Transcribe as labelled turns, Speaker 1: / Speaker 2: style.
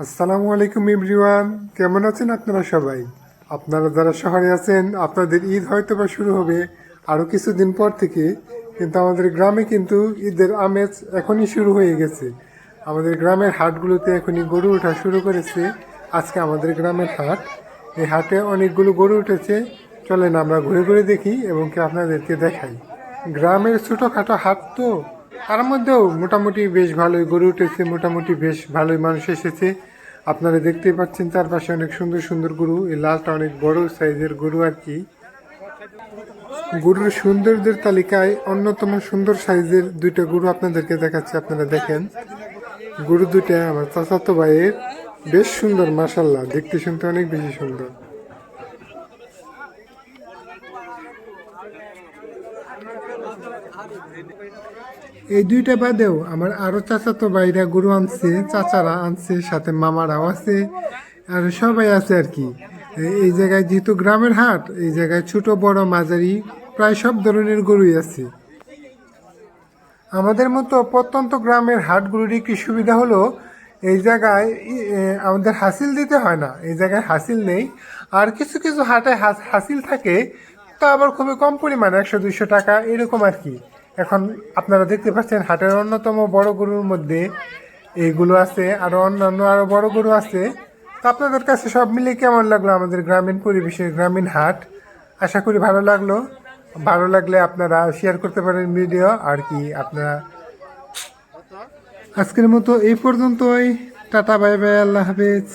Speaker 1: আসসালামু আলাইকুম এভরিওয়ান, কেমন আছেন আপনারা সবাই? আপনারা যারা শহরে আছেন আপনাদের ঈদ হয়তো বা শুরু হবে আরও কিছুদিন পর থেকে, কিন্তু আমাদের গ্রামে কিন্তু ঈদের আমেজ এখনই শুরু হয়ে গেছে। আমাদের গ্রামের হাটগুলোতে এখনই গরু ওঠা শুরু করেছে। আজকে আমাদের গ্রামের হাট, এই হাটে অনেকগুলো গরু উঠেছে। চলেন আমরা ঘুরে ঘুরে দেখি এবং কি আপনাদেরকে দেখাই। গ্রামের ছোটোখাটো হাট তো, তার মধ্যেও মোটামুটি বেশ ভালোই গরু উঠেছে, মোটামুটি বেশ ভালোই মানুষ এসেছে। আপনারা দেখতেই পাচ্ছেন চারপাশে অনেক সুন্দর সুন্দর গরু। এই লালটা অনেক বড় সাইজের গরু আর কি। গরুর সৌন্দর্যের তালিকায় অন্যতম সুন্দর সাইজের দুইটা গরু আপনাদেরকে দেখাচ্ছি, আপনারা দেখেন। গরু দুইটা আমার চাচাতো ভাইয়ের, বেশ সুন্দর, মাশাল্লাহ, দেখতে শুনতে অনেক বেশি সুন্দর। এই দুইটা বাদেও আমার আরো চাচাতো ভাইরা গরু আনছে, চাচারা আনছে, সাথে মামারাও আছে, আর সবাই আছে আর কি। এই জায়গায় যেহেতু গ্রামের হাট, এই জায়গায় ছোট বড় মাঝারি প্রায় সব ধরনের গরুই আছে। আমাদের মতো প্রত্যন্ত গ্রামের হাটগুলির একটি সুবিধা হলো এই জায়গায় আমাদের হাসিল দিতে হয় না, এই জায়গায় হাসিল নেই। আর কিছু কিছু হাটে হাসিল থাকে, তা আবার খুবই কম পরিমাণে, 100-200 টাকা এরকম আর কি। এখন আপনারা দেখতে পাচ্ছেন হাটের অন্যতম বড় গরুর মধ্যে এইগুলো আছে, আরও অন্যান্য আরও বড় গরু আছে। তো আপনাদের কাছে সব মিলে কেমন লাগলো আমাদের গ্রামীণ পরিবেশের গ্রামীণ হাট? আশা করি ভালো লাগলো। ভালো লাগলে আপনারা শেয়ার করতে পারেন ভিডিও আর কি। আপনারা আজকের মতো এই পর্যন্তই। টাটা, বাই বাই, আল্লাহ হাফেজ।